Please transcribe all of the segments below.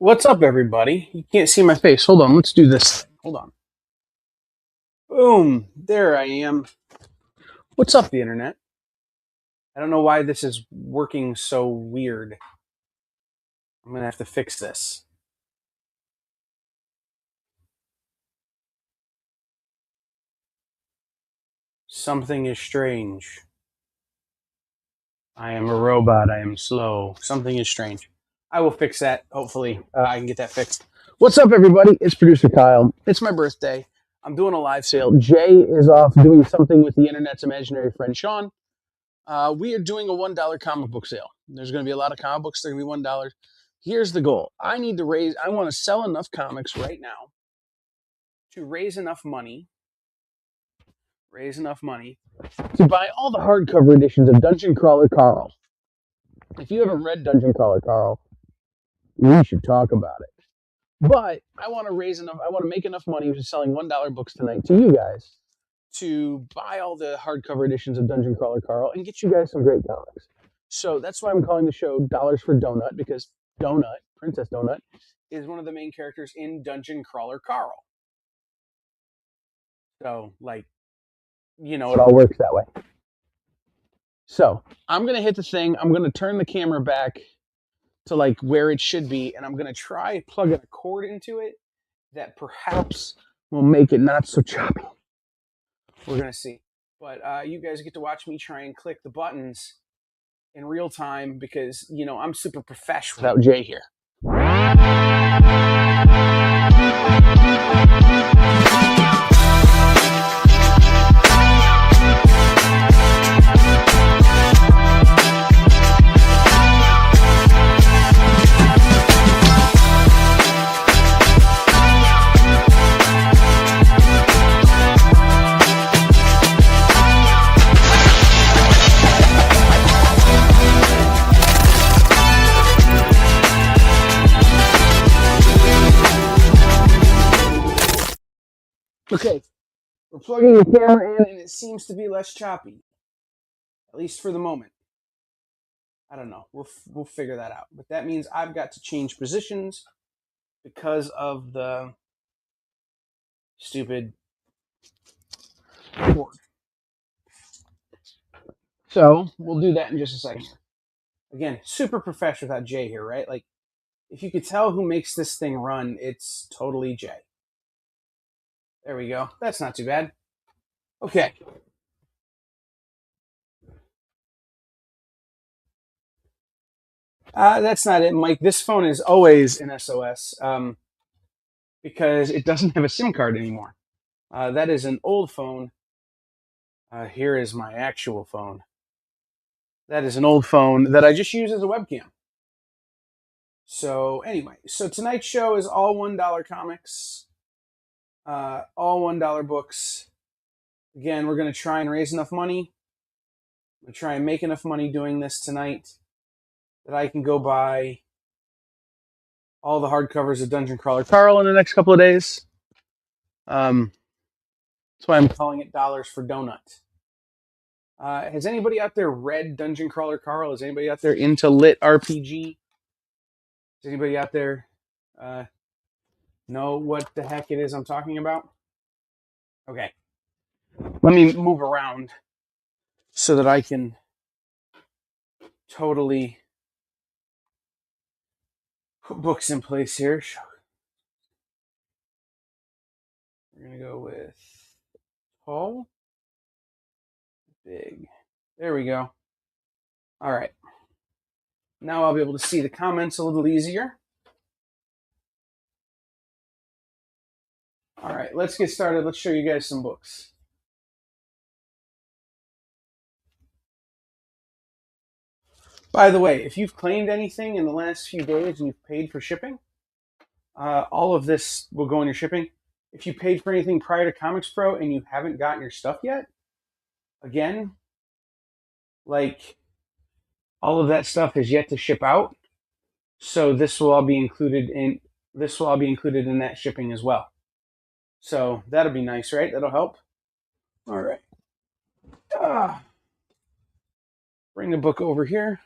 What's up, everybody? You can't see my face. Hold on, let's do this. Hold on. Boom. There I am. What's up, the internet? I don't know why this is working so weird. I'm going to have to fix this. Something is strange. I am a robot. I am slow. Something is strange. I will fix that. Hopefully, I can get that fixed. What's up, everybody? It's producer Kyle. It's my birthday. I'm doing a live sale. Jay is off doing something with the internet's imaginary friend Sean. We are doing a $1 comic book sale. There's going to be a lot of comic books. They're going to be $1. Here's the goal. I want to sell enough comics right now to raise enough money to buy all the hardcover editions of Dungeon Crawler Carl. If you haven't read Dungeon Crawler Carl, we should talk about it. But I want to make enough money for selling $1 books tonight to you guys to buy all the hardcover editions of Dungeon Crawler Carl and get you guys some great comics. So that's why I'm calling the show Dollars for Donut, because Donut, Princess Donut, is one of the main characters in Dungeon Crawler Carl. So, it all works that way. So I'm going to hit the thing. I'm going to turn the camera back to where it should be, and I'm going to try plugging a cord into it that perhaps will make it not so choppy. We're going to see. But you guys get to watch me try and click the buttons in real time because, I'm super professional without Jay here. Okay, we're plugging the camera in and it seems to be less choppy, at least for the moment. I don't know. We'll figure that out. But that means I've got to change positions because of the stupid cord. So we'll do that in just a second. Again, super professional without Jay here, right? If you could tell who makes this thing run, it's totally Jay. There we go. That's not too bad. Okay. That's not it, Mike. This phone is always an SOS because it doesn't have a SIM card anymore. That is an old phone. Here is my actual phone. That is an old phone that I just use as a webcam. So anyway, tonight's show is all $1 comics. All $1 books. Again, we're going to try and raise enough money. I'm going to try and make enough money doing this tonight that I can go buy all the hardcovers of Dungeon Crawler Carl in the next couple of days. That's why I'm calling it Dollars for Donut. Has anybody out there read Dungeon Crawler Carl? Is anybody out there into lit RPG? Is anybody out there know what the heck it is I'm talking about? Okay. Let me move around so that I can totally put books in place here. We're going to go with tall, big. There we go. All right. Now I'll be able to see the comments a little easier. All right, let's get started. Let's show you guys some books. By the way, if you've claimed anything in the last few days and you've paid for shipping, all of this will go in your shipping. If you paid for anything prior to Comics Pro and you haven't gotten your stuff yet, again, all of that stuff is yet to ship out. So this will all be included in that shipping as well. So that'll be nice, right? That'll help. All right. Bring the book over here.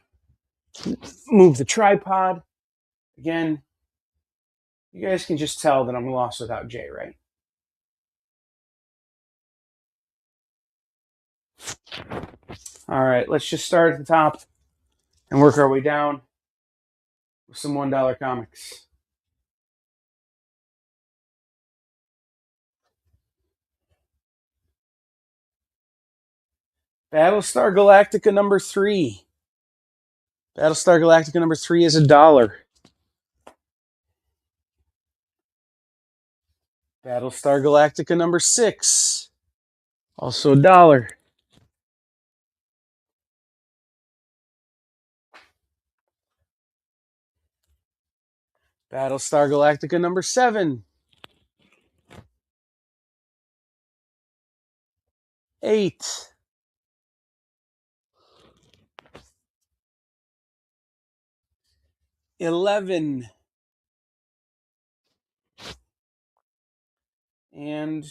Move the tripod. Again, You guys can just tell that I'm lost without Jay, right? All right, let's just start at the top and work our way down with some $1 comics. Battlestar Galactica number 3. Battlestar Galactica number 3 is $1. Battlestar Galactica number 6, also $1. Battlestar Galactica number 7, $8. $11. And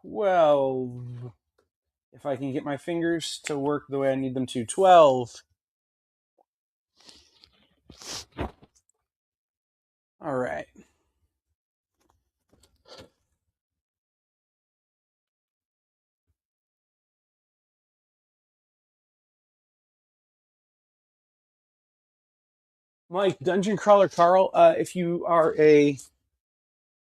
$12. If I can get my fingers to work the way I need them to. $12. All right. Mike, Dungeon Crawler Carl, if you are a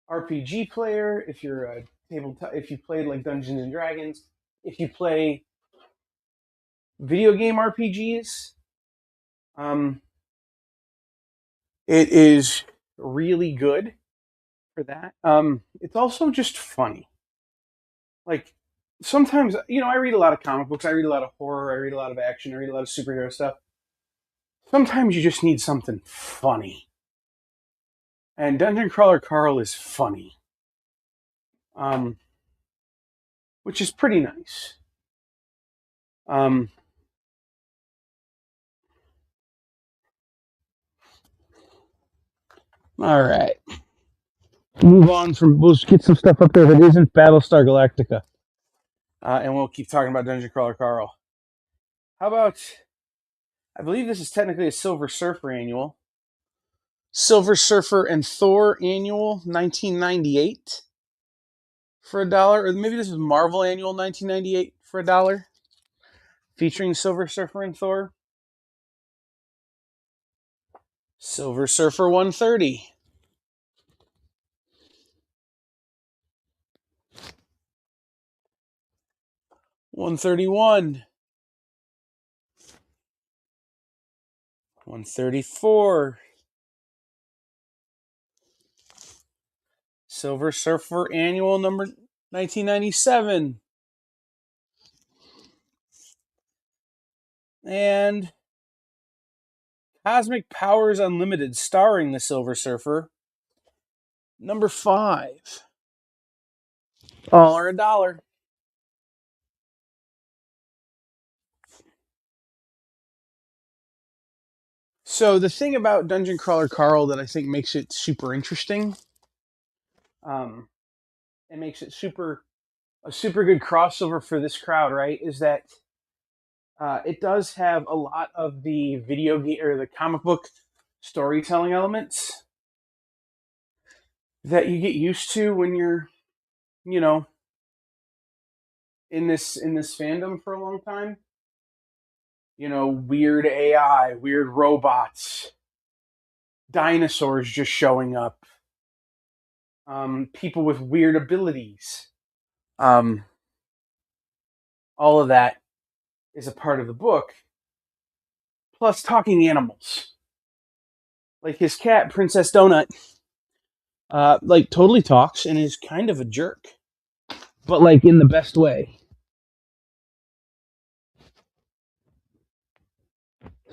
RPG player, if you're a if you played like Dungeons and Dragons, if you play video game RPGs, it is really good for that. It's also just funny. Like sometimes, I read a lot of comic books, I read a lot of horror, I read a lot of action, I read a lot of superhero stuff. Sometimes you just need something funny. And Dungeon Crawler Carl is funny. Which is pretty nice. All right. Move on we'll get some stuff up there that isn't Battlestar Galactica. And we'll keep talking about Dungeon Crawler Carl. How about, I believe this is technically a Silver Surfer annual. Silver Surfer and Thor annual, 1998 for $1. Or maybe this is Marvel annual 1998 for $1. Featuring Silver Surfer and Thor. Silver Surfer 130. $131. $134. Silver Surfer Annual number 1997. And Cosmic Powers Unlimited, starring the Silver Surfer, number 5. All are $1. So the thing about Dungeon Crawler Carl that I think makes it super interesting, it makes it a super good crossover for this crowd, right? Is that it does have a lot of the video game or the comic book storytelling elements that you get used to when you're, in this fandom for a long time. Weird AI, weird robots, dinosaurs just showing up, people with weird abilities. All of that is a part of the book. Plus talking animals. Like his cat, Princess Donut, totally talks and is kind of a jerk. But in the best way.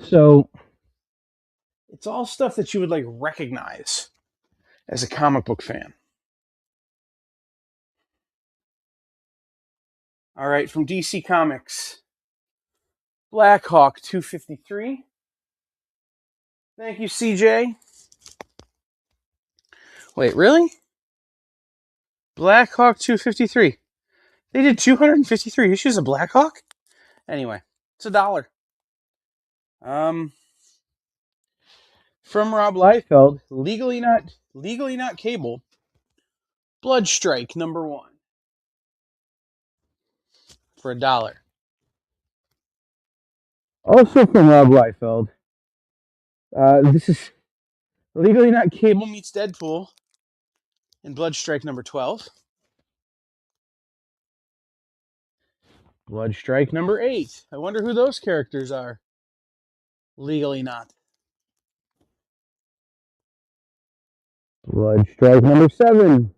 So it's all stuff that you would recognize as a comic book fan. All right, from DC Comics, Black Hawk 253. Thank you, CJ. Wait, really? Black Hawk 253. They did 253 issues of Black Hawk? Anyway, it's $1. From Rob Liefeld, legally not cable. Bloodstrike #1 for $1. Also from Rob Liefeld. This is Legally Not Cable meets Deadpool in Bloodstrike #12. Bloodstrike #8. I wonder who those characters are. Legally Not. Bloodstrike #7.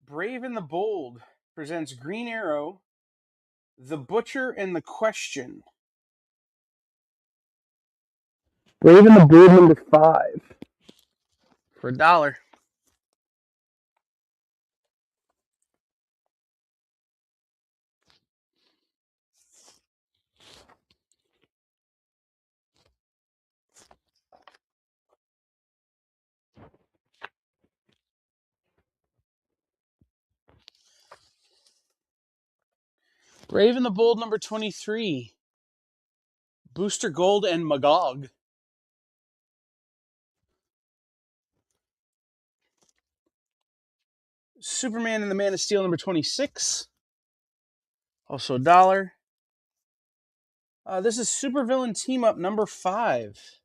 Brave and the Bold presents Green Arrow, The Butcher, and The Question. Brave and the Bold #5 for $1. Brave and the Bold #23. Booster Gold and Magog. Superman and the Man of Steel #26. Also $1. This is Supervillain Team Up #5.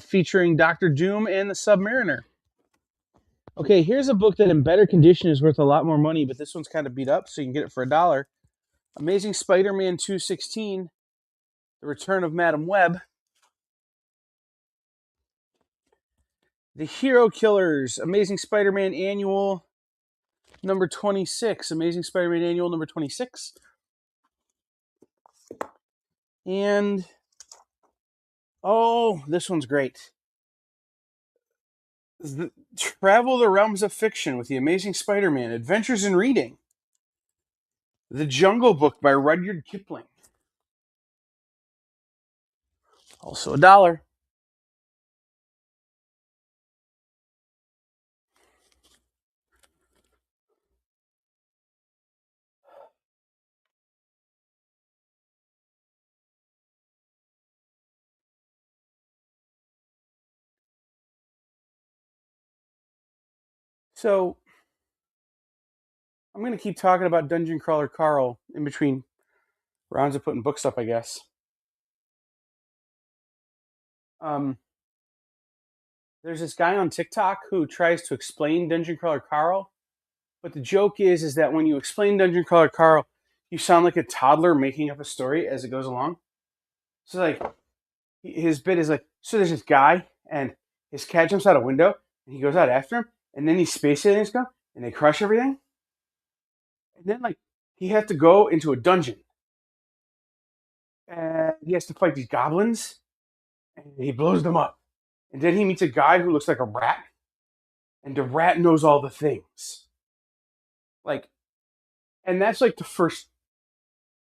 Featuring Doctor Doom and the Submariner. Okay, here's a book that in better condition is worth a lot more money, but this one's kind of beat up, so you can get it for $1. Amazing Spider-Man 216, The Return of Madam Web. The Hero Killers, Amazing Spider-Man Annual #26. Amazing Spider-Man Annual #26. And, oh, this one's great. Travel the Realms of Fiction with the Amazing Spider-Man, Adventures in Reading. The Jungle Book by Rudyard Kipling. Also $1. So, I'm going to keep talking about Dungeon Crawler Carl in between rounds of putting books up, I guess. There's this guy on TikTok who tries to explain Dungeon Crawler Carl, but the joke is that when you explain Dungeon Crawler Carl, you sound like a toddler making up a story as it goes along. So, like, his bit is like, so there's this guy, and his cat jumps out a window, and he goes out after him, and then these space aliens come, and they crush everything. And then, like, he has to go into a dungeon, and he has to fight these goblins, and he blows them up. And then he meets a guy who looks like a rat, and the rat knows all the things. Like, and that's like the first,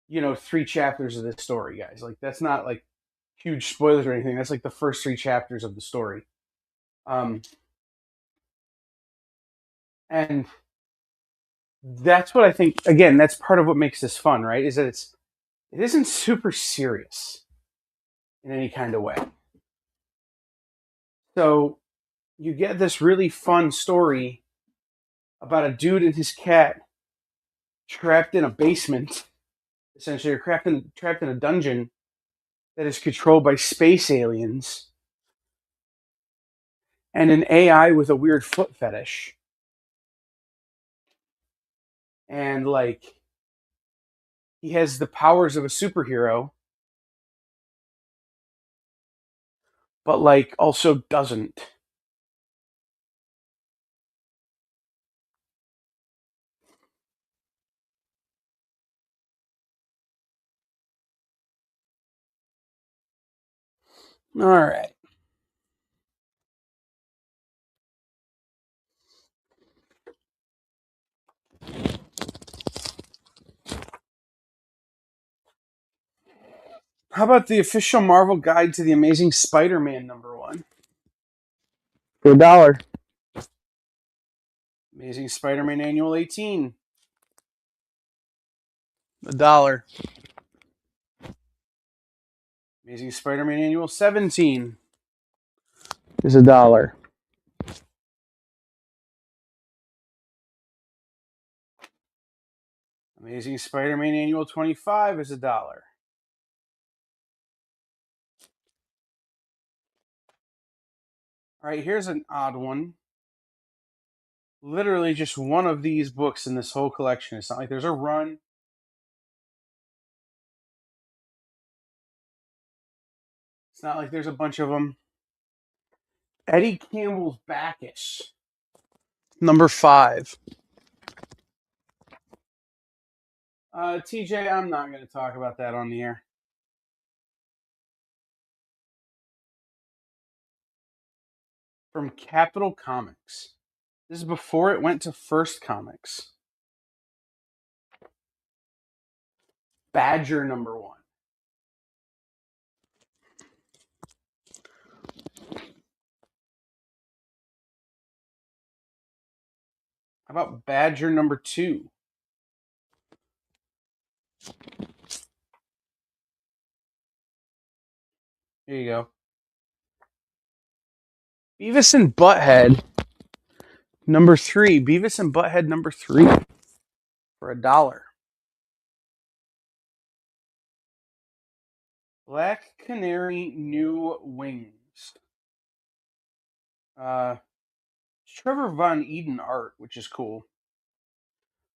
3 chapters of this story, guys. Like, that's not like huge spoilers or anything. That's like the first 3 chapters of the story. And that's what I think, again, that's part of what makes this fun, right? Is that it isn't super serious in any kind of way. So you get this really fun story about a dude and his cat trapped in a basement, essentially, or trapped in a dungeon that is controlled by space aliens and an AI with a weird foot fetish. And, like, he has the powers of a superhero, but, like, also doesn't. All right. How about the official Marvel Guide to the Amazing Spider-Man #1? For $1. Amazing Spider-Man Annual 18. $1. Amazing Spider-Man Annual 17 is $1. Amazing Spider-Man Annual 25 is $1. All right, here's an odd one. Literally just one of these books in this whole collection. It's not like there's a run. It's not like there's a bunch of them. Eddie Campbell's Bacchus, number 5. TJ, I'm not going to talk about that on the air. From Capital Comics. This is before it went to First Comics. Badger number 1. How about Badger number 2? Here you go. Beavis and Butthead number 3. Beavis and Butthead number 3 for $1. Black Canary New Wings. Trevor Von Eden art, which is cool.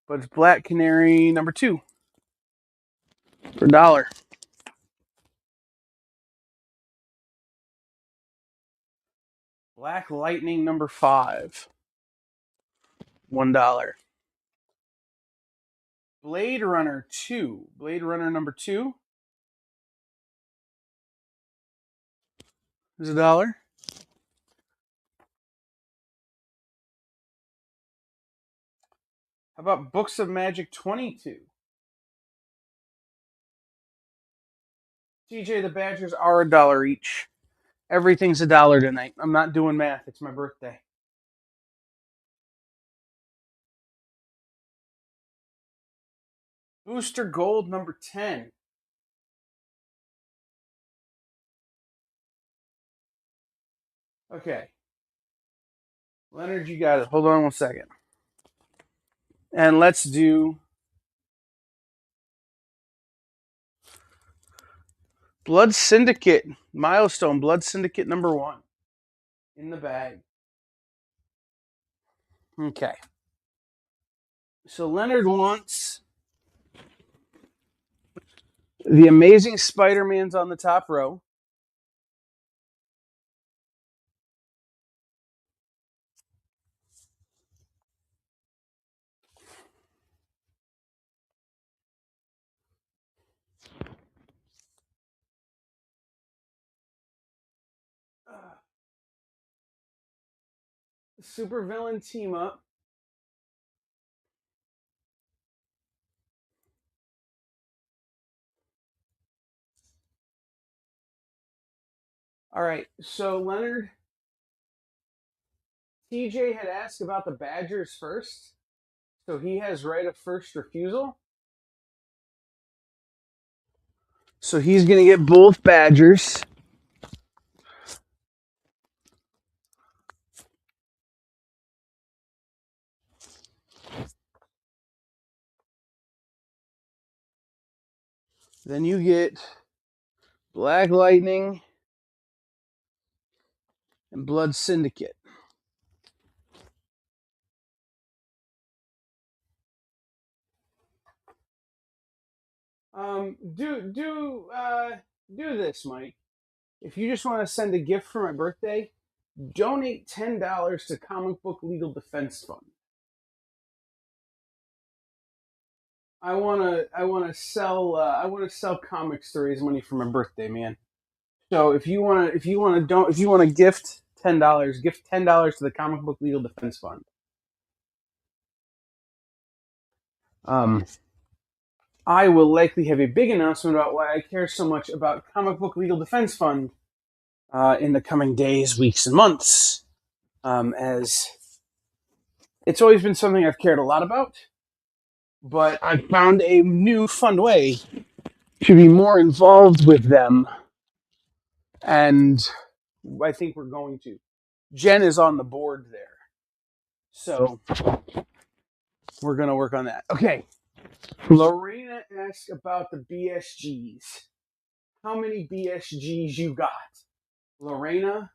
But it's Black Canary number 2 for $1. Black Lightning number 5, $1. Blade Runner 2. Blade Runner number 2 is $1. How about Books of Magic 22? TJ, the Badgers are $1 each. Everything's $1 tonight. I'm not doing math. It's my birthday. Booster Gold number 10. Okay. Leonard, you got it. Hold on one second. And let's do Blood Syndicate. Milestone. Blood Syndicate number 1. In the bag. Okay. So Leonard wants the Amazing Spider-Man's on the top row. Supervillain team up. All right, so Leonard, TJ had asked about the Badgers first, so he has right of first refusal. So he's going to get both Badgers. Then you get Black Lightning and Blood Syndicate. Do this, Mike. If you just want to send a gift for my birthday, donate $10 to Comic Book Legal Defense Fund. I wanna sell comics to raise money for my birthday, man. So if you wanna gift $10, gift $10 to the Comic Book Legal Defense Fund. I will likely have a big announcement about why I care so much about Comic Book Legal Defense Fund in the coming days, weeks, and months. As it's always been something I've cared a lot about. but I found a new fun way to be more involved with them, and I think we're going to. Jen is on the board there, so we're going to work on that. Okay. Lorena asked about the BSGs. How many BSGs you got? Lorena,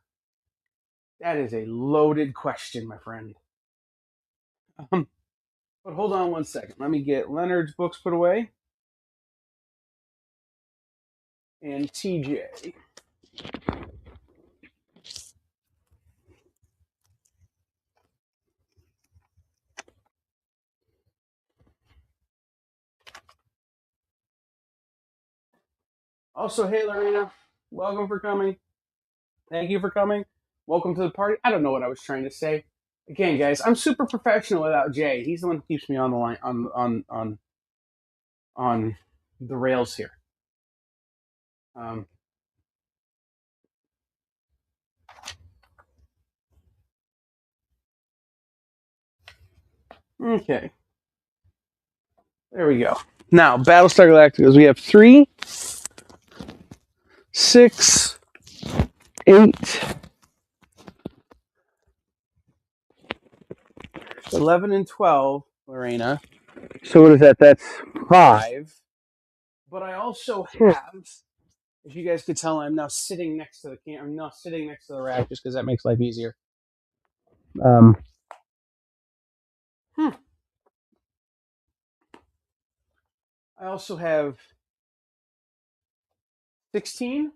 that is a loaded question, my friend. But hold on one second. Let me get Leonard's books put away. And TJ. Also, hey, Lorena. Welcome for coming. Thank you for coming. Welcome to the party. I don't know what I was trying to say. Again, guys, I'm super professional without Jay. He's the one who keeps me on the line on the rails here. Okay. There we go. Now, Battlestar Galactica. We have 3, 6, 8, 11, and 12, Lorena. So what is that? That's 5. But I also have, if you guys could tell, I'm now sitting next to the camera. I'm now sitting next to the rack just because that makes life easier. I also have 16,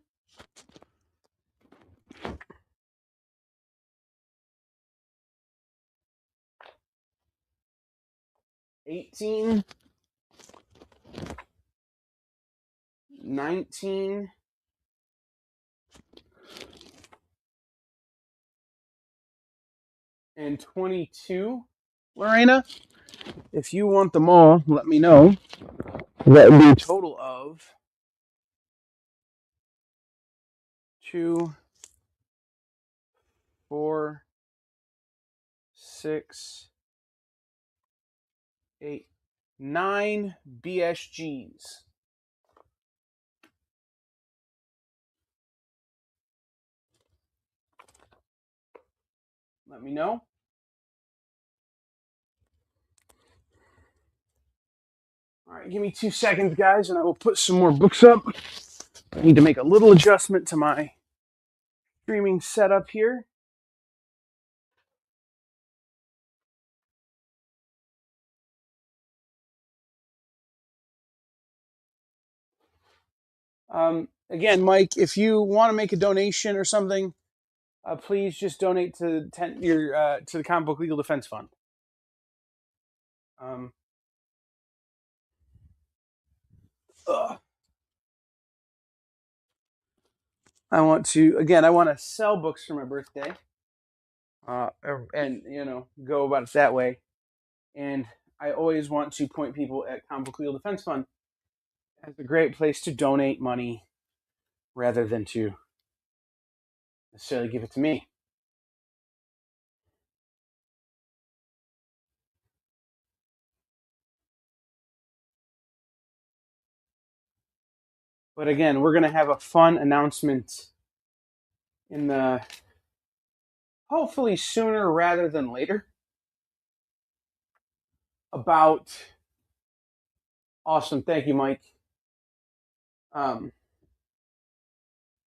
18, 19, and 22. Lorena, if you want them all, let me know. That would be a total of 2, 4, 6, 8, 9 BSGs. Let me know. All right, give me 2 seconds, guys, and I will put some more books up. I need to make a little adjustment to my streaming setup here. Again, Mike, if you want to make a donation or something, please just donate to to the Comic Book Legal Defense Fund. I want to sell books for my birthday, and go about it that way. And I always want to point people at Comic Book Legal Defense Fund as a great place to donate money rather than to necessarily give it to me. But again, we're going to have a fun announcement in the hopefully sooner rather than later about awesome. Thank you, Mike.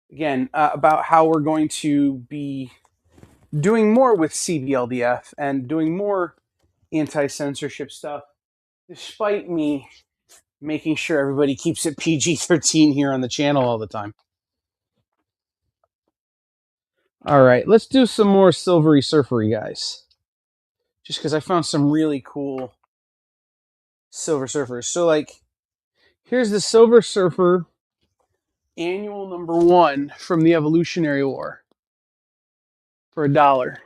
Again, about how we're going to be doing more with CBLDF and doing more anti-censorship stuff, despite me making sure everybody keeps it PG-13 here on the channel all the time. All right, let's do some more Silvery Surfery, guys. Just because I found some really cool Silver Surfers. So, like, here's the Silver Surfer annual #1 from the Evolutionary War for $1.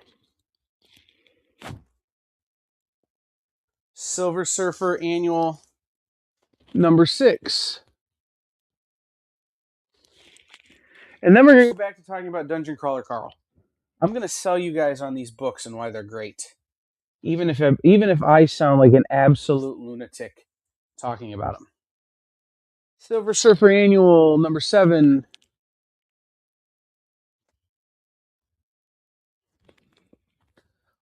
Silver Surfer annual #6. And then we're going to go back to talking about Dungeon Crawler Carl. I'm going to sell you guys on these books and why they're great. Even if I sound like an absolute lunatic talking about them. Silver Surfer Annual number 7.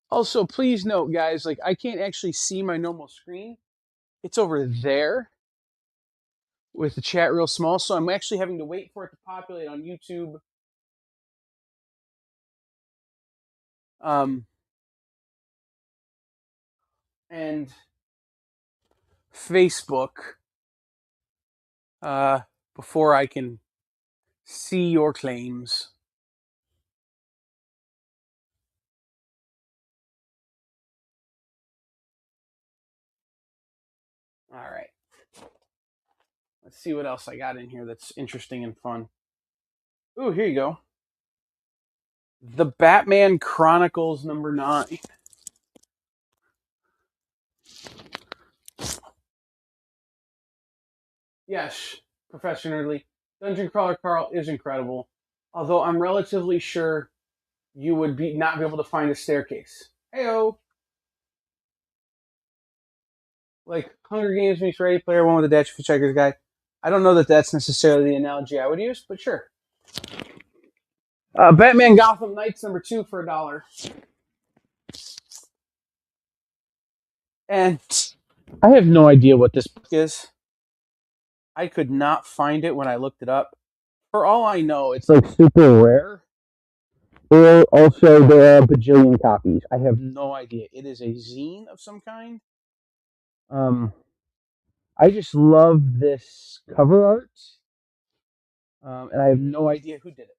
Also, please note, guys, like I can't actually see my normal screen. It's over there with the chat real small, so I'm actually having to wait for it to populate on YouTube. And Facebook before I can see your claims. All right. Let's see what else I got in here that's interesting and fun. Ooh, here you go. The Batman Chronicles number 9. Yes, Professor Nerdly. Dungeon Crawler Carl is incredible, although I'm relatively sure you would not be able to find a staircase. Heyo! Like Hunger Games meets Ready Player One with a Dash for Checkers guy. I don't know that that's necessarily the analogy I would use, but sure. Batman Gotham Knights number 2 for $1. And I have no idea what this book is. I could not find it when I looked it up. For all I know, it's like super rare. Or also there are a bajillion copies. I have no idea. It is a zine of some kind. I just love this cover art. And I have no idea who did it.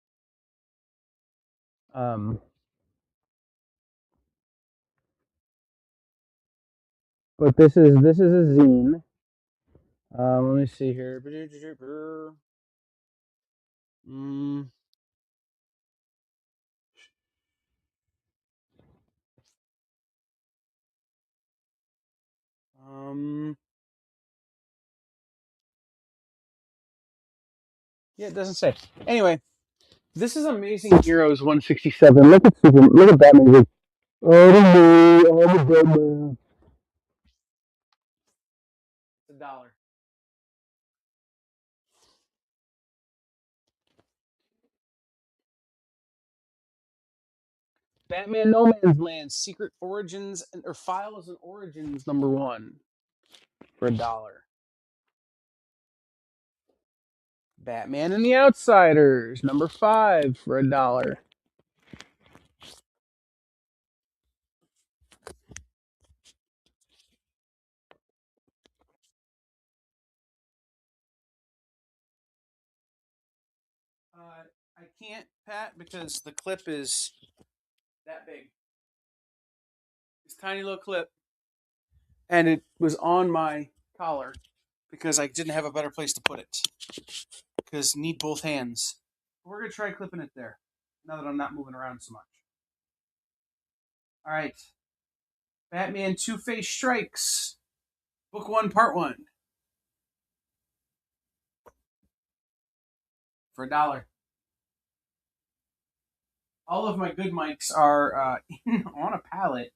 But this is a zine. Let me see here. Yeah, it doesn't say. Anyway, this is Amazing Heroes 167. Look at Batman. Like, oh, I'm a Batman. It's $1. Batman No Man's Land Secret Origins or Files and Origins number 1 for $1. Batman and the Outsiders number 5 for $1. I can't, Pat, because the clip is that big. This tiny little clip. And it was on my collar because I didn't have a better place to put it. Because need both hands. We're going to try clipping it there. Now that I'm not moving around so much. All right. Batman Two-Face Strikes. Book 1, Part 1. For $1. All of my good mics are on a pallet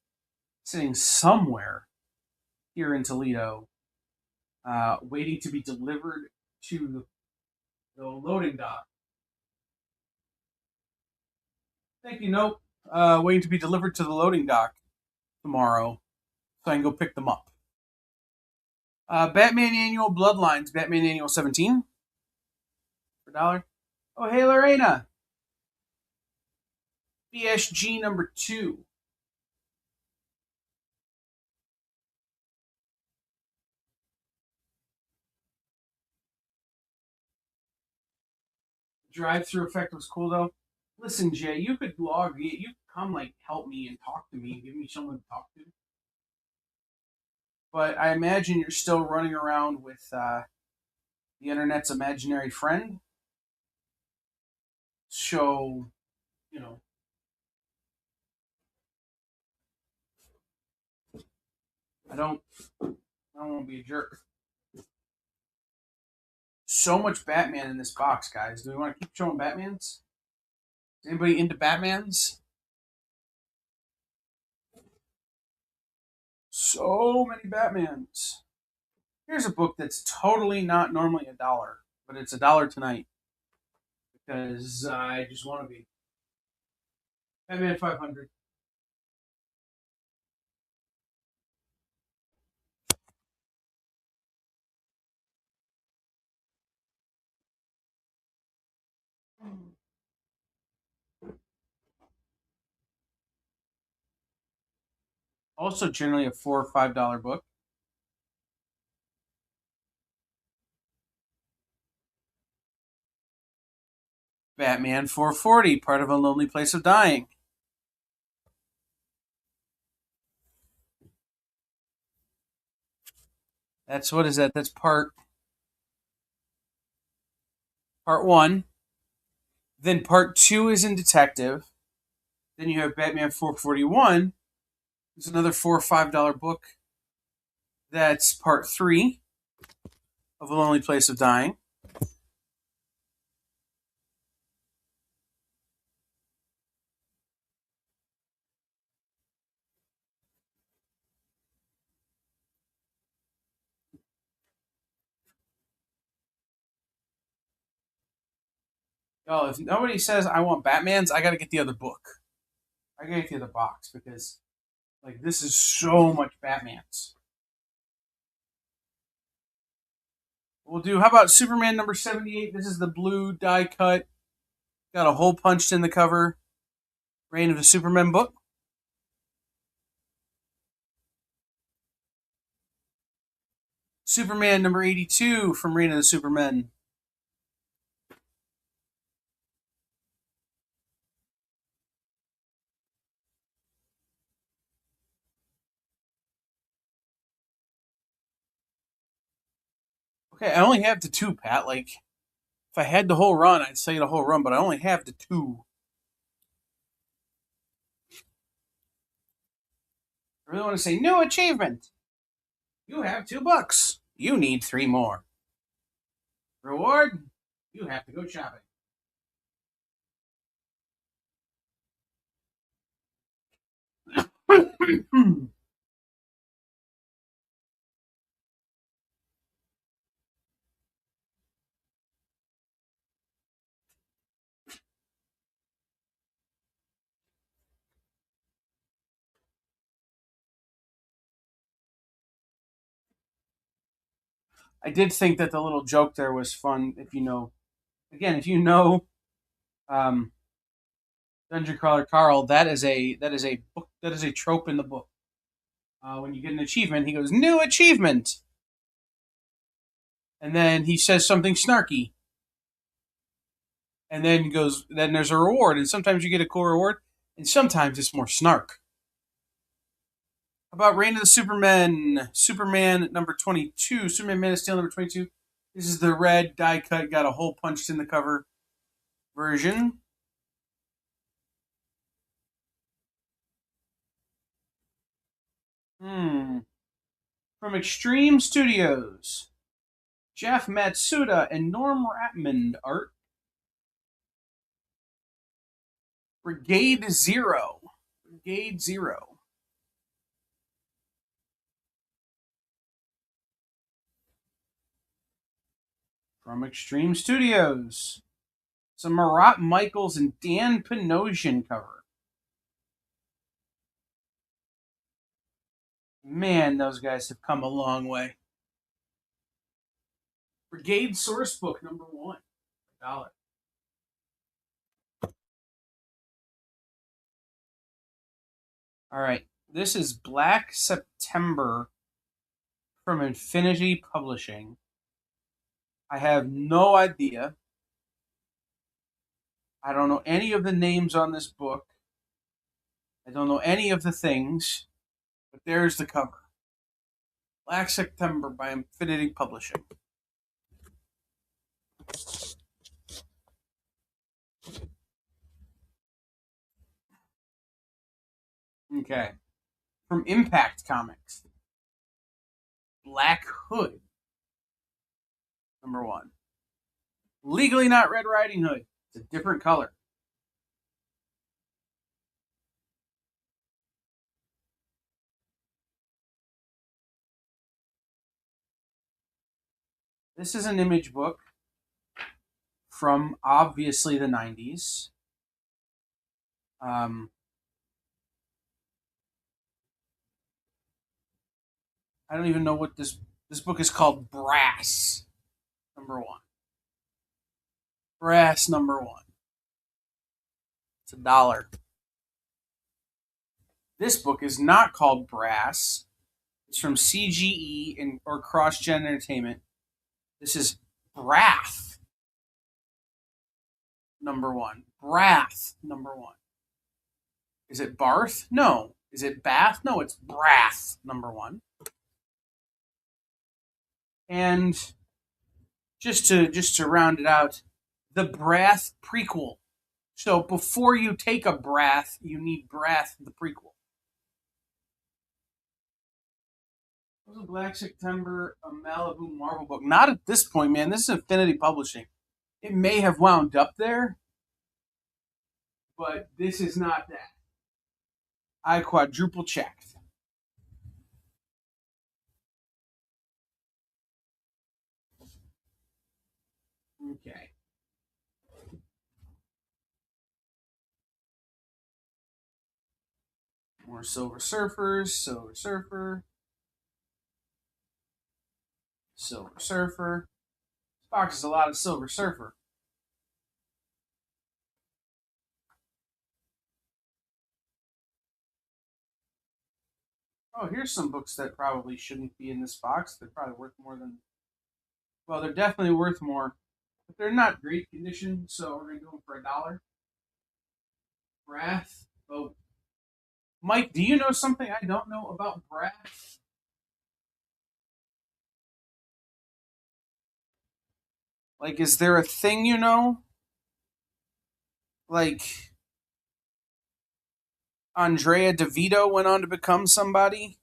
sitting somewhere here in Toledo, waiting to be delivered to the loading dock. Thank you. Nope. Waiting to be delivered to the loading dock tomorrow so I can go pick them up. Batman Annual Bloodlines, Batman Annual 17 for $1. Oh, hey, Lorena. BSG number 2. Drive-through effect was cool, though. Listen, Jay, you could come, like, help me and talk to me, give me someone to talk to. But I imagine you're still running around with the internet's imaginary friend. So, you know, I don't want to be a jerk. So much Batman in this box, guys. Do we want to keep showing Batmans? Is anybody into Batmans? So many Batmans. Here's a book that's totally not normally $1, but it's $1 tonight because I just want to be. Batman 500. Also, generally a $4 or $5 book. Batman 440, part of A Lonely Place of Dying. That's what is that? That's part one. Then part two is in detective. Then you have Batman 441. It's another $4 or $5 book. That's part three of A Lonely Place of Dying. Oh, if nobody says I want Batman's, I got to get the other book. I got to get the other box because, like, this is so much Batman's. We'll do. How about Superman number 78? This is the blue die cut. Got a hole punched in the cover. Reign of the Supermen book. Superman number 82 from Reign of the Supermen. Okay, I only have the two, Pat. Like, if I had the whole run, I'd say the whole run, but I only have the two. I really want to say new achievement. You have $2. You need 3 more. Reward, you have to go shopping. I did think that the little joke there was fun. If you know, again, if you know um, Dungeon Crawler Carl, that is a book, that is a trope in the book. When you get an achievement, he goes new achievement, and then he says something snarky, and then goes then there's a reward, and sometimes you get a cool reward, and sometimes it's more snark. How about Reign of the Supermen? Superman number 22. Superman Man of Steel number 22. This is the red die cut, got a hole punched in the cover version. From Extreme Studios. Jeff Matsuda and Norm Rapmond art. Brigade Zero. Brigade Zero. From Extreme Studios. Some Marat Michaels and Dan Panosian cover. Man, those guys have come a long way. Brigade Sourcebook number 1. $1. All right. This is Black September from Infinity Publishing. I have no idea. I don't know any of the names on this book. I don't know any of the things, but there's the cover. Black September by Infinity Publishing. Okay. From Impact Comics. Black Hood. Number 1. Legally Not Red Riding Hood. It's a different color. This is an Image book from obviously the 90s. I don't even know what this book is called. Brass #1. Brass #1. It's $1. This book is not called Brass. It's from CGE or Cross Gen Entertainment. This is Brath #1. Brath #1. Is it Barth? No. Is it Bath? No, it's Brath #1. And just to round it out, the Brath prequel. So before you take a Brath, you need Brath the prequel. It was a Black September, a Malibu Marvel book. Not at this point, man. This is Infinity Publishing. It may have wound up there, but this is not that. I quadruple checked. Okay. More Silver Surfers, Silver Surfer, Silver Surfer. This box is a lot of Silver Surfer. Oh, here's some books that probably shouldn't be in this box. They're probably worth more than. Well, they're definitely worth more, but they're not great condition, so we're gonna do them for $1. Wrath. Oh, Mike, do you know something I don't know about Wrath? Like, is there a thing you know? Like, Andrea DeVito went on to become somebody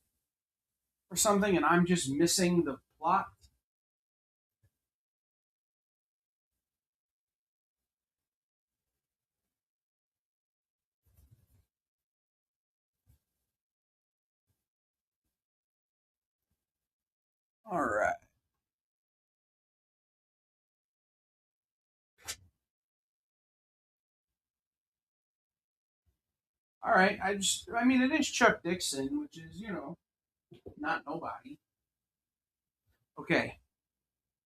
or something, and I'm just missing the plot? All right. All right. I mean, it is Chuck Dixon, which is, not nobody. Okay.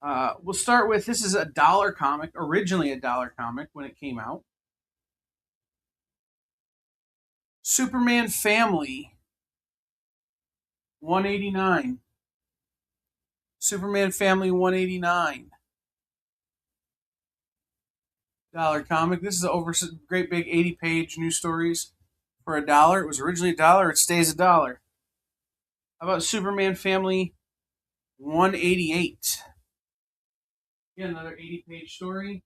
We'll start with this is a dollar comic, originally a dollar comic when it came out. Superman Family, 189. Superman Family 189. Dollar comic. This is a great big 80-page news stories for $1. It was originally $1. It stays $1. How about Superman Family 188? Again, another 80-page story.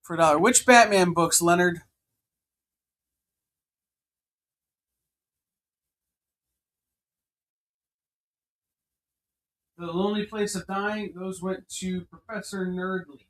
For $1. Which Batman books, Leonard? The Lonely Place of Dying. Those went to Professor Nerdly.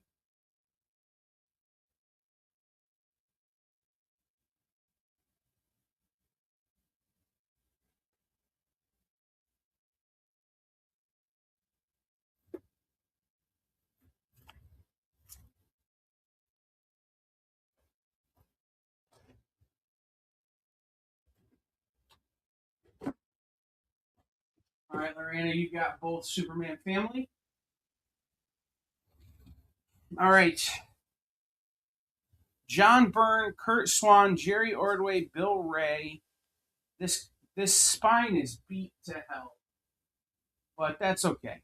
All right, Lorena, you got both Superman Family. All right. John Byrne, Kurt Swan, Jerry Ordway, Bill Ray. This spine is beat to hell, but that's okay.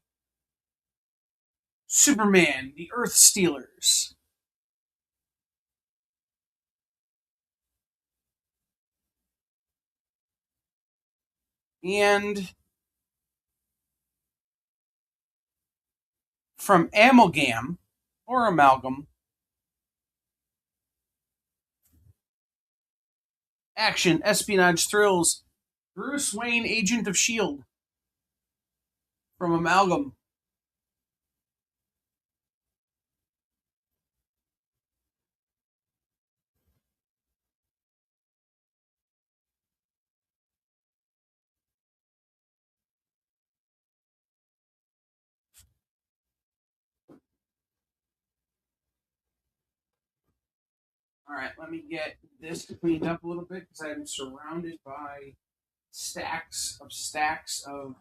Superman, the Earth Stealers. And from Amalgam, or Amalgam, action, espionage, thrills, Bruce Wayne, Agent of S.H.I.E.L.D. From Amalgam. All right, let me get this cleaned up a little bit because I'm surrounded by stacks of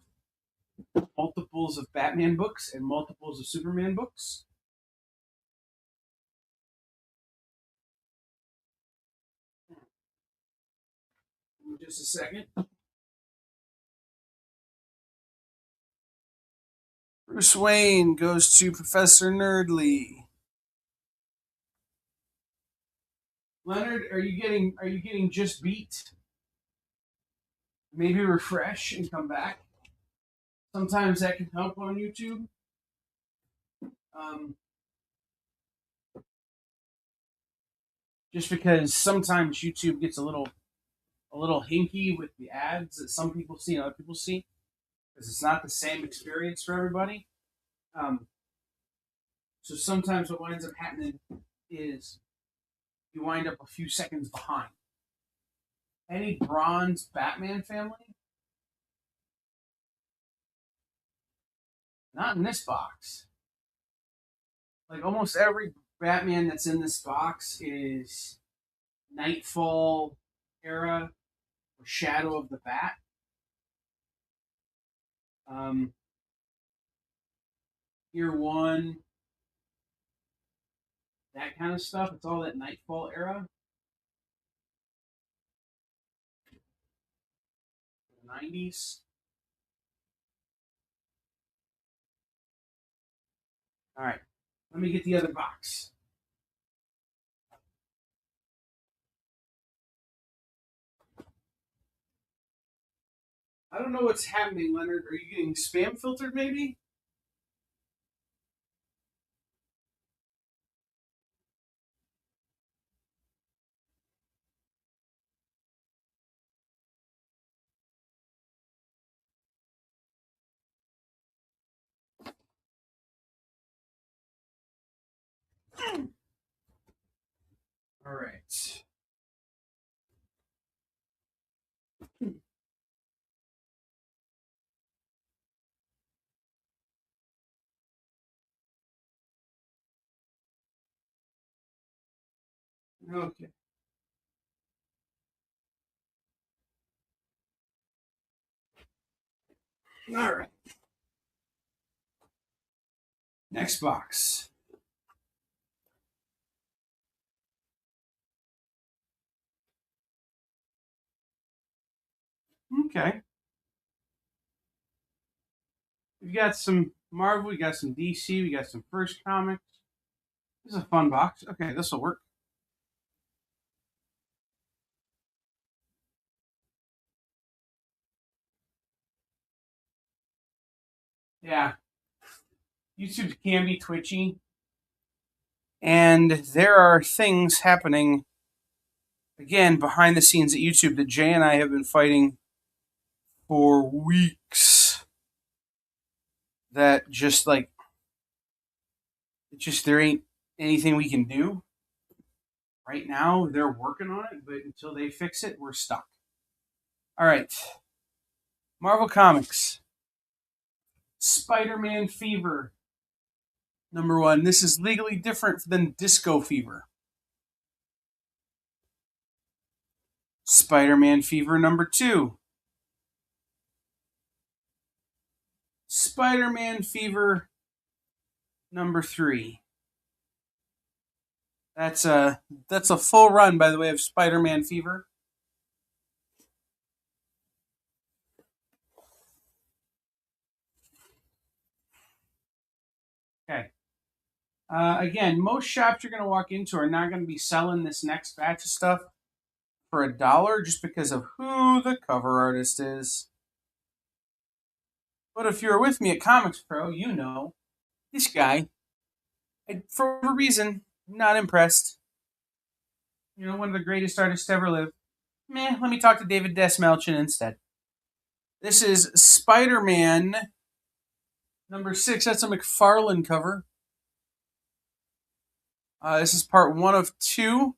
multiples of Batman books and multiples of Superman books. Just a second. Bruce Wayne goes to Professor Nerdly. Leonard, are you getting just beat? Maybe refresh and come back. Sometimes that can help on YouTube. Um, just because sometimes YouTube gets a little hinky with the ads that some people see and other people see, because it's not the same experience for everybody. Um, so sometimes what winds up happening is you wind up a few seconds behind. Any bronze Batman family? Not in this box. Like almost every Batman that's in this box is Nightfall era or Shadow of the Bat. Year One, that kind of stuff. It's all that Nightfall era. 90s. All right, let me get the other box. I don't know what's happening, Leonard. Are you getting spam filtered, maybe? All right. Okay. All right. Next box. Okay. We've got some Marvel, we got some DC, we got some First Comics. This is a fun box. Okay, this will work. Yeah. YouTube can be twitchy. And there are things happening, again, behind the scenes at YouTube that Jay and I have been fighting for weeks. That just like, it just, there ain't anything we can do. Right now, they're working on it, but until they fix it, we're stuck. All right. Marvel Comics. Spider-Man Fever. Number 1. This is legally different than Disco Fever. Spider-Man Fever number 2. Spider-Man Fever number 3. That's a full run, by the way, of Spider-Man Fever. Okay. Again, most shops you're going to walk into are not going to be selling this next batch of stuff for $1 just because of who the cover artist is. But if you're with me at Comics Pro, you know this guy. For a reason, not impressed. You know, one of the greatest artists to ever live. Let me talk to David Desmalchin instead. This is Spider-Man number 6. That's a McFarlane cover. This is part 1 of 2,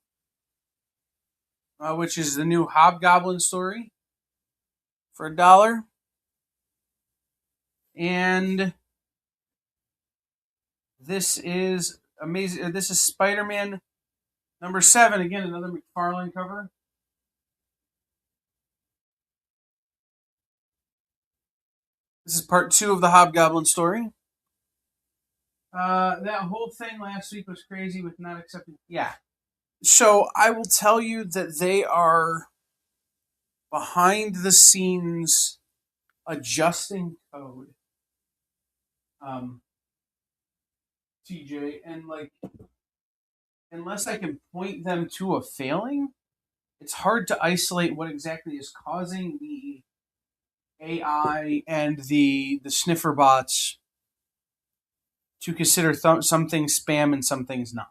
which is the new Hobgoblin story for $1. And this is amazing. This is Spider-Man Number 7, again, another McFarlane cover. This is part 2 of the Hobgoblin story. That whole thing last week was crazy with not accepting. Yeah. So I will tell you that they are behind the scenes adjusting code. TJ, and like, unless I can point them to a failing, it's hard to isolate what exactly is causing the AI and the sniffer bots to consider some things spam and some things not.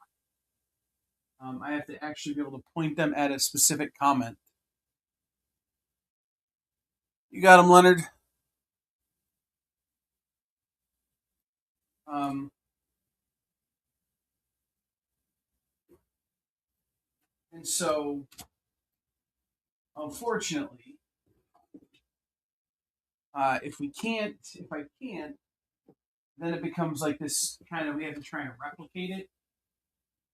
I have to actually be able to point them at a specific comment. You got him, Leonard. Um, and so, unfortunately, if I can't, then it becomes like this kind of, we have to try and replicate it.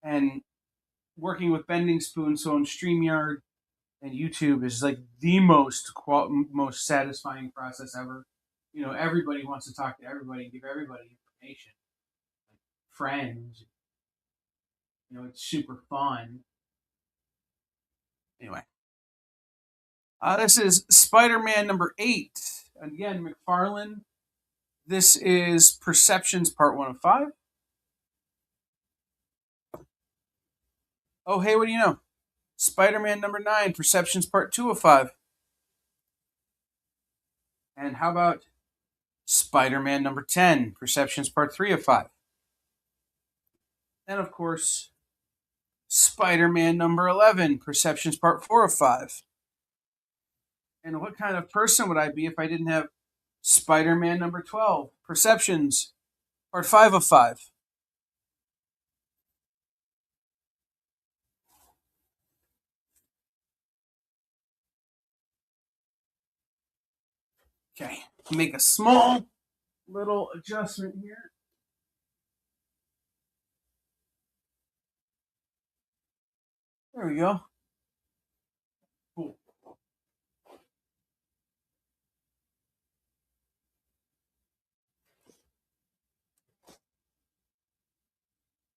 And working with Bending Spoon, so on StreamYard and YouTube is like the most satisfying process ever. You know, everybody wants to talk to everybody, give everybody information, like friends. You know, it's super fun. Anyway, this is Spider-Man number 8. Again, McFarlane. This is Perceptions Part 1 of 5. Oh, hey, what do you know? Spider-Man number 9, Perceptions Part 2 of 5. And how about Spider-Man number 10, Perceptions Part 3 of 5? And of course, Spider-Man number 11, Perceptions Part 4 of 5. And what kind of person would I be if I didn't have Spider-Man number 12, Perceptions Part 5 of 5? Okay, make a small little adjustment here. There we go. Cool.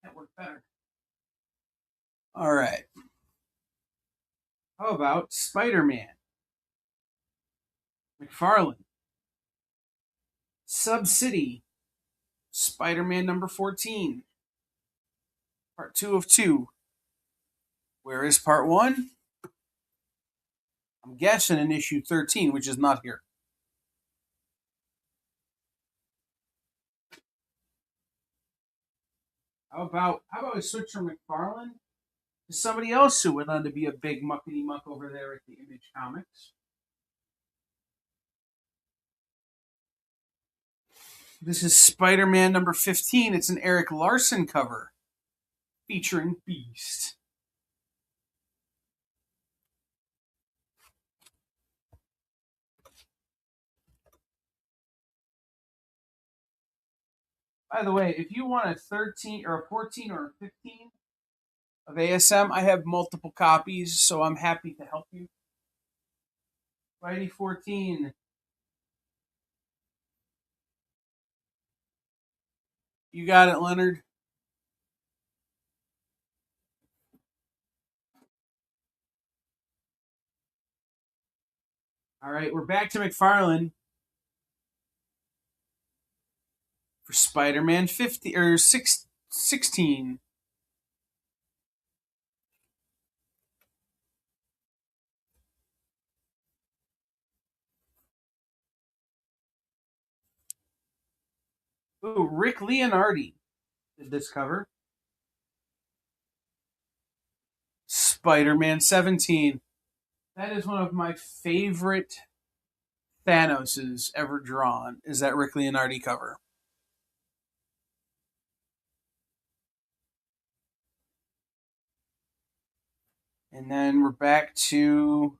That worked better. All right. How about Spider-Man? McFarlane. Sub-City. Spider-Man number 14. Part 2 of 2. Where is part 1? I'm guessing in issue 13, which is not here. How about we switch from McFarlane to somebody else who went on to be a big muckety muck over there at the Image Comics? This is Spider-Man number 15. It's an Eric Larson cover featuring Beast. By the way, if you want a 13 or a 14 or a 15 of ASM, I have multiple copies, so I'm happy to help you. Spidey 14. You got it, Leonard. All right, we're back to McFarlane for Spider-Man 50 or 16. Ooh, Rick Leonardi did this cover. Spider-Man 17. That is one of my favorite Thanoses ever drawn, is that Rick Leonardi cover. And then we're back to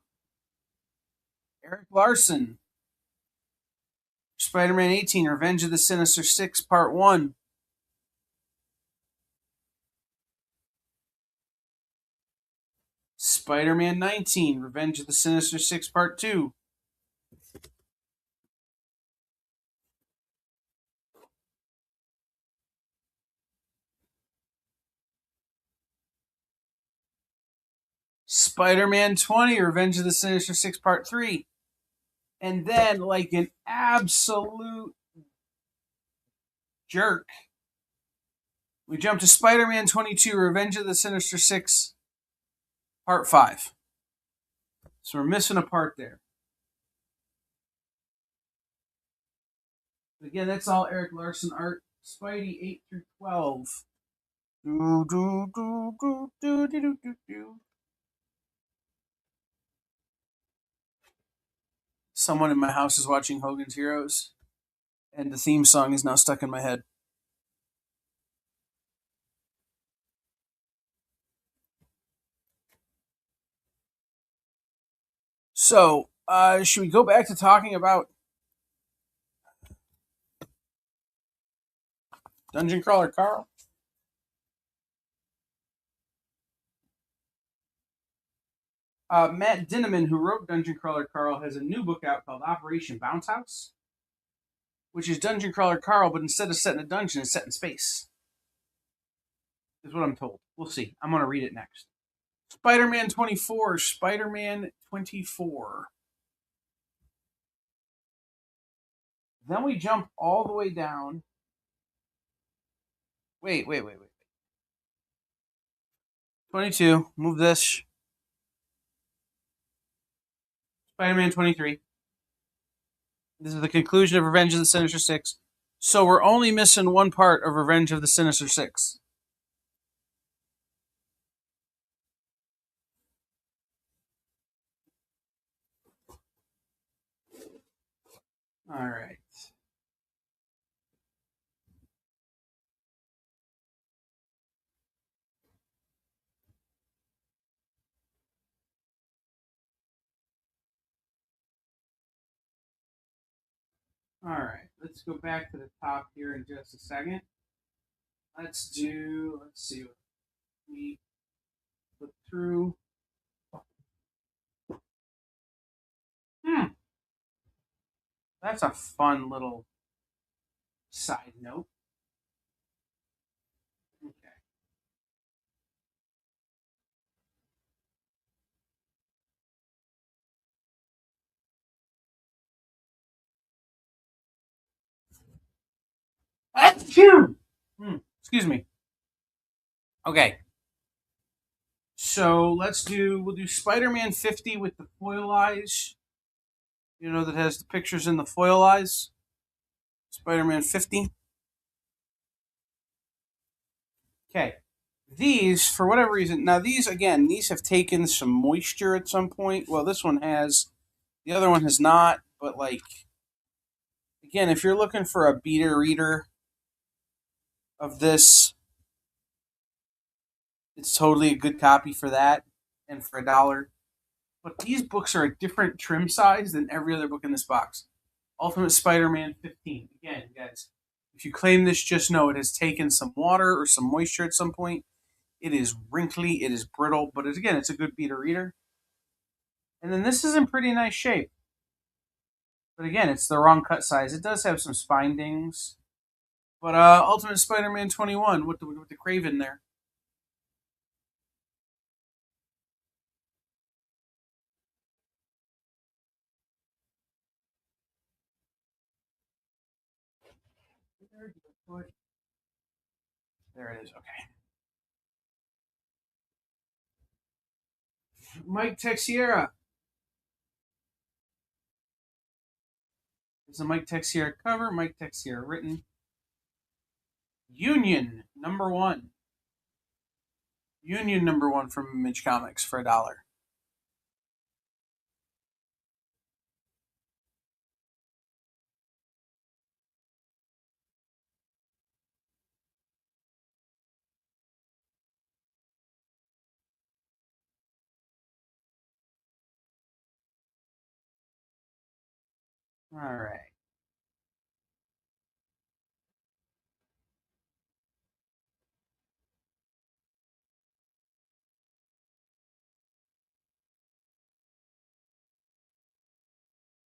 Eric Larson. Spider-Man 18, Revenge of the Sinister Six, Part 1. Spider-Man 19, Revenge of the Sinister Six, Part 2. Spider-Man 20, Revenge of the Sinister Six, Part 3. And then, like an absolute jerk, we jump to Spider-Man 22, Revenge of the Sinister Six, Part 5. So we're missing a part there. But again, that's all Eric Larson art. Spidey 8 through 12. Do, do, do, do, do, do, do, do. Someone in my house is watching Hogan's Heroes, and the theme song is now stuck in my head. So, should we go back to talking about Dungeon Crawler Carl? Matt Dinneman, who wrote Dungeon Crawler Carl, has a new book out called Operation Bounce House, which is Dungeon Crawler Carl, but instead of set in a dungeon, it's set in space. Is what I'm told. We'll see. I'm going to read it next. Spider-Man 24. Spider-Man 24. Then we jump all the way down. Wait. 22. Move this. Spider-Man 23. This is the conclusion of Revenge of the Sinister Six. So we're only missing one part of Revenge of the Sinister Six. All right. All right. Let's go back to the top here in just a second. Let's see what we put through. That's a fun little side note. Okay. Excuse me. Okay. So we'll do Spider-Man 50 with the foil eyes. You know, that has the pictures in the foil eyes. Spider-Man 50. Okay. These, for whatever reason, now these have taken some moisture at some point. Well, this one has, the other one has not, but like, again, if you're looking for a beta reader of this, it's totally a good copy for that and for $1. But these books are a different trim size than every other book in this box. Ultimate Spider-Man 15. Again, guys, if you claim this, just know it has taken some water or some moisture at some point. It is wrinkly, it is brittle, but it's a good beta reader. And then this is in pretty nice shape. But again, it's the wrong cut size. It does have some spine dings. But Ultimate Spider-Man 21 with the Craven there. There it is. Okay. Mike Texiera. It's a Mike Texiera cover. Mike Texiera written. Union #1. Union #1 from Image Comics for $1. All right.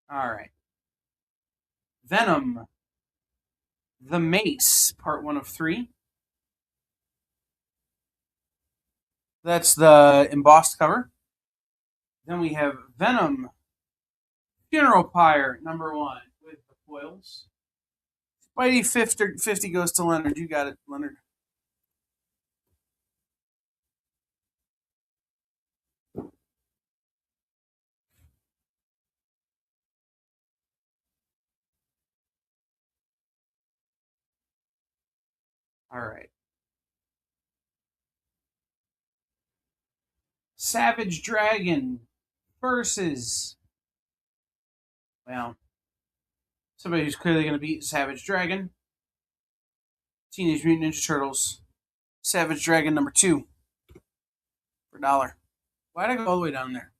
All right. Venom, The Mace, part 1 of 3. That's the embossed cover. Then we have Venom, Funeral Pyre, number 1, with the foils. Spidey 50 goes to Leonard. You got it, Leonard. All right. Savage Dragon versus, well, somebody who's clearly going to beat Savage Dragon. Teenage Mutant Ninja Turtles. Savage Dragon number 2 for $1. Why'd I go all the way down there?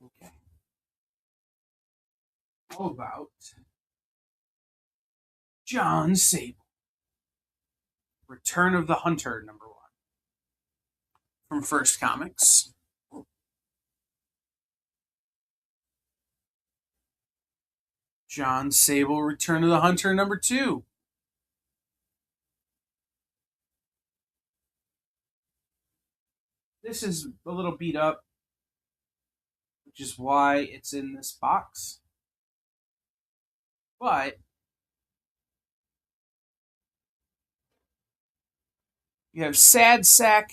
Okay. How about John Sable? Return of the Hunter number 1 from First Comics. John Sable, Return of the Hunter number 2. This is a little beat up, which is why it's in this box. But you have Sad Sack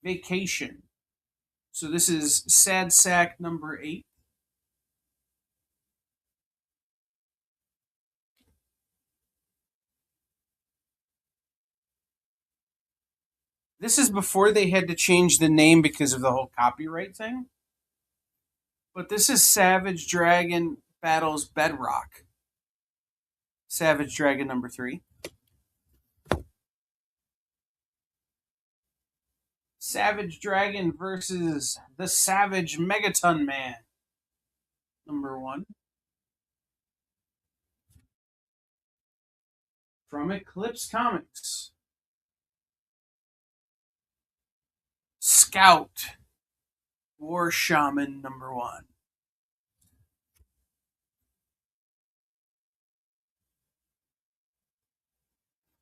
Vacation. So this is Sad Sack number 8. This is before they had to change the name because of the whole copyright thing. But this is Savage Dragon Battles Bedrock. Savage Dragon number 3. Savage Dragon versus the Savage Megaton Man number 1. From Eclipse Comics. Scout War Shaman number 1.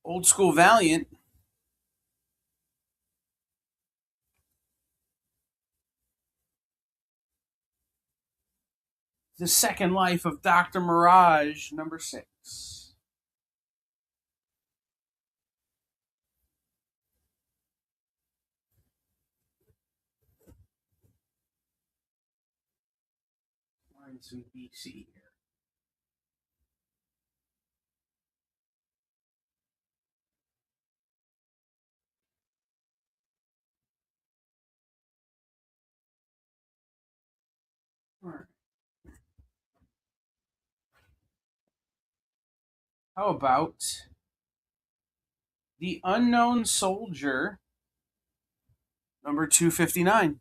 Old School Valiant. The Second Life of Dr. Mirage number 6. Lines with BC here. All right. How about The Unknown Soldier number 259?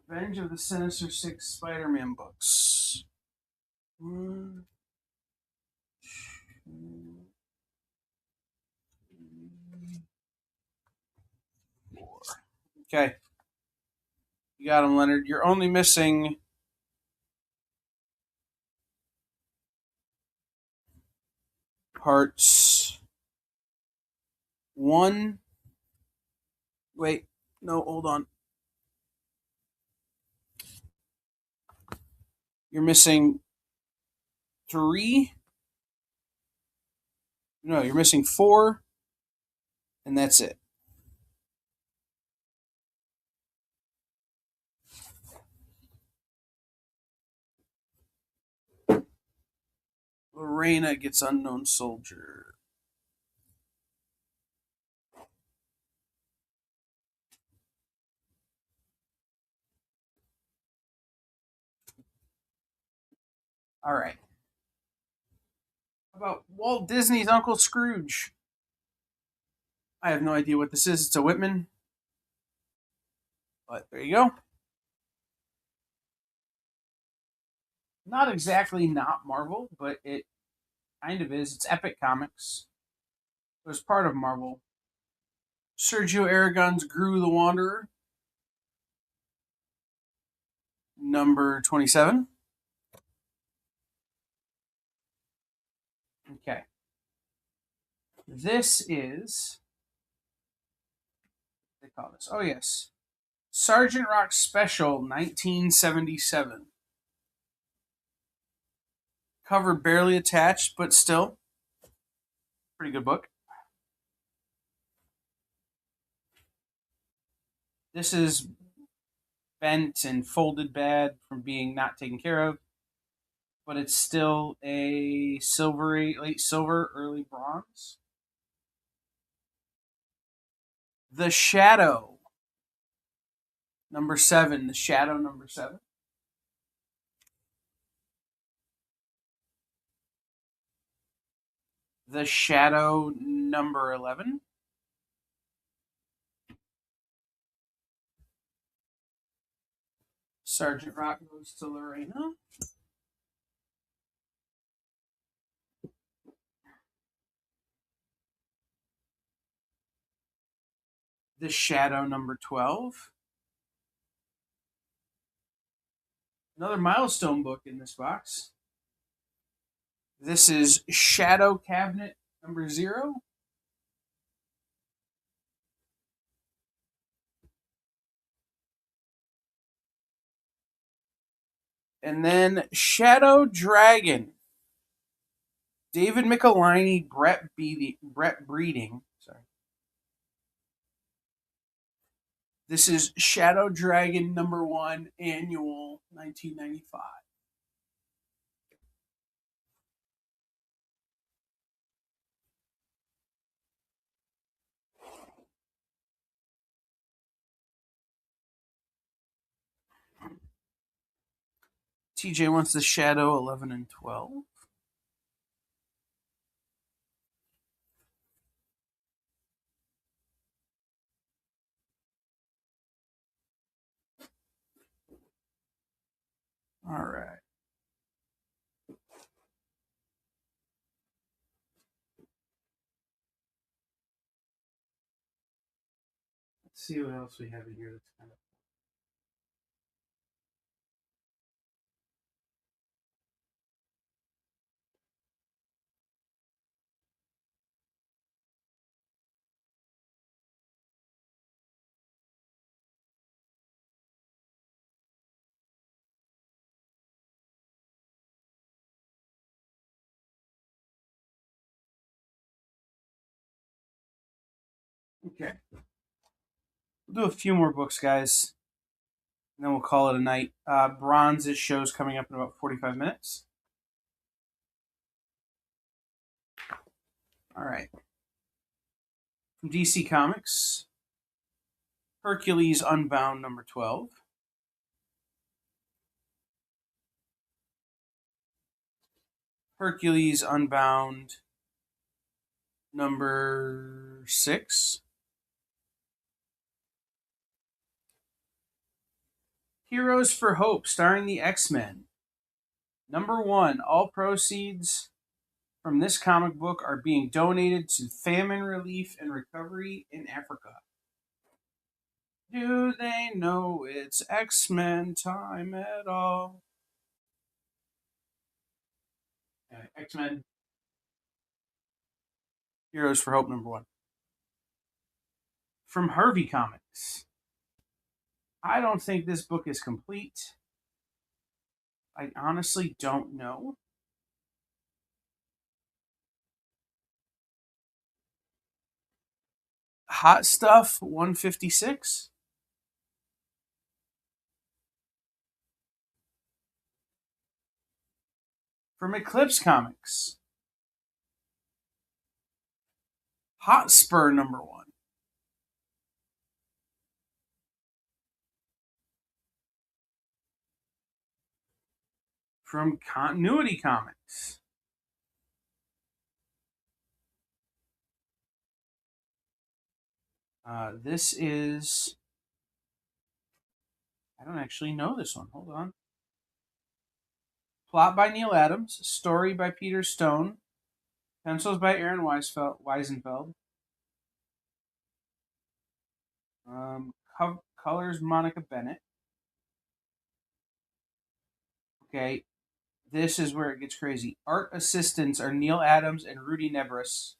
Revenge of the Sinister Six Spider-Man books. 1, 2, 3, 4. Okay. You got him, Leonard. You're only missing parts 1. Wait. No, hold on. You're missing 3. No, you're missing 4. And that's it. Lorena gets Unknown Soldier. All right. How about Walt Disney's Uncle Scrooge? I have no idea what this is. It's a Whitman. But there you go. Not exactly not Marvel, but it kind of is. It's Epic Comics. It was part of Marvel. Sergio Aragon's Gru the Wanderer, number 27. Okay. This is, what do they call this? Oh, yes. Sergeant Rock Special 1977. Cover barely attached, but still. Pretty good book. This is bent and folded bad from being not taken care of, but it's still a silvery, late silver, early bronze. The Shadow, number 7. The Shadow, number 7. The Shadow, number 11. Sergeant Rock goes to Lorena. The Shadow, number 12. Another milestone book in this box. This is Shadow Cabinet, number 0. And then Shadow Dragon. David Michelinie, Brett Breeding. Sorry. This is Shadow Dragon number 1, annual 1995. TJ wants the Shadow 11 and 12. All right. Let's see what else we have in here that's kind of. Okay. We'll do a few more books, guys, and then we'll call it a night. Bronze's show's coming up in about 45 minutes. All right. From DC Comics, Hercules Unbound, number 12. Hercules Unbound, number 6. Heroes for Hope, starring the X-Men. Number 1, all proceeds from this comic book are being donated to famine relief and recovery in Africa. Do they know it's X-Men time at all? X-Men. Heroes for Hope, number 1. From Harvey Comics. I don't think this book is complete. I honestly don't know. Hot Stuff 156. From Eclipse Comics. Hotspur number 1. From Continuity Comics. This is... I don't actually know this one. Hold on. Plot by Neil Adams. Story by Peter Stone. Pencils by Aaron Weisenfeld. Colors Monica Bennett. Okay, this is where it gets crazy. Art assistants are Neil Adams and Rudy Nebris.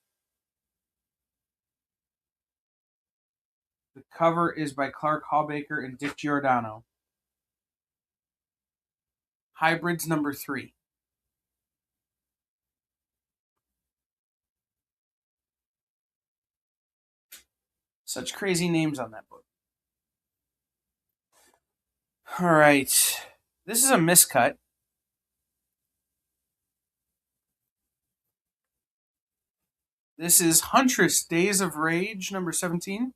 The cover is by Clark Hallbaker and Dick Giordano. Hybrids number 3. Such crazy names on that book. All right. This is a miscut. This is Huntress Days of Rage number 17.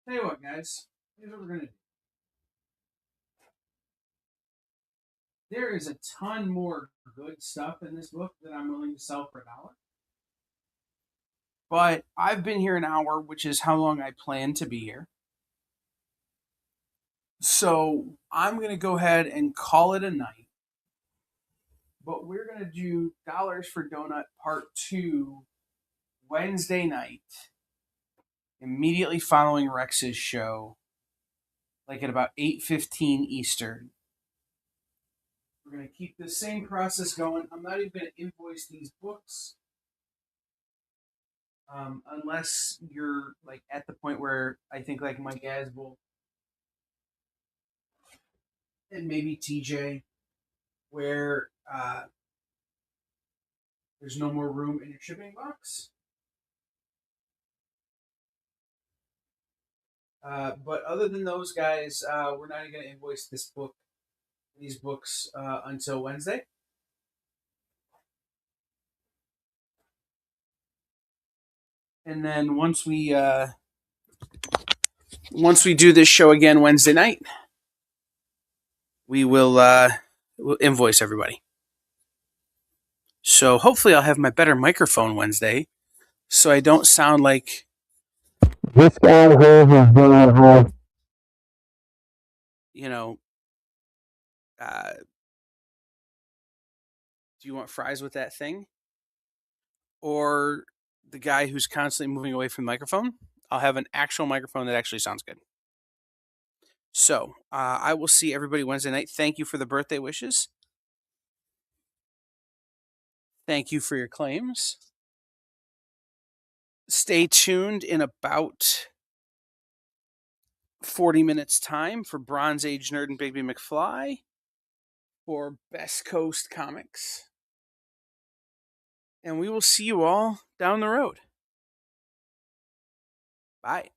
Tell you what, guys. Here's what we're going to do. There is a ton more good stuff in this book that I'm willing to sell for $1. But I've been here an hour, which is how long I plan to be here. So I'm going to go ahead and call it a night. But we're going to do Dollars for Donut Part 2 Wednesday night, immediately following Rex's show, like at about 8:15 Eastern. We're going to keep the same process going. I'm not even going to invoice these books unless you're like at the point where I think like Mike Asbel and maybe TJ, where there's no more room in your shipping box. But other than those guys, we're not going to invoice these books until Wednesday. And then once we do this show again Wednesday night, we will we'll invoice everybody. So hopefully I'll have my better microphone Wednesday, so I don't sound like this guy here is going to have, do you want fries with that thing? Or the guy who's constantly moving away from the microphone. I'll have an actual microphone that actually sounds good. So I will see everybody Wednesday night. Thank you for the birthday wishes. Thank you for your claims. Stay tuned in about 40 minutes time for Bronze Age Nerd and Bigby McFly for Best Coast Comics. And we will see you all down the road. Bye.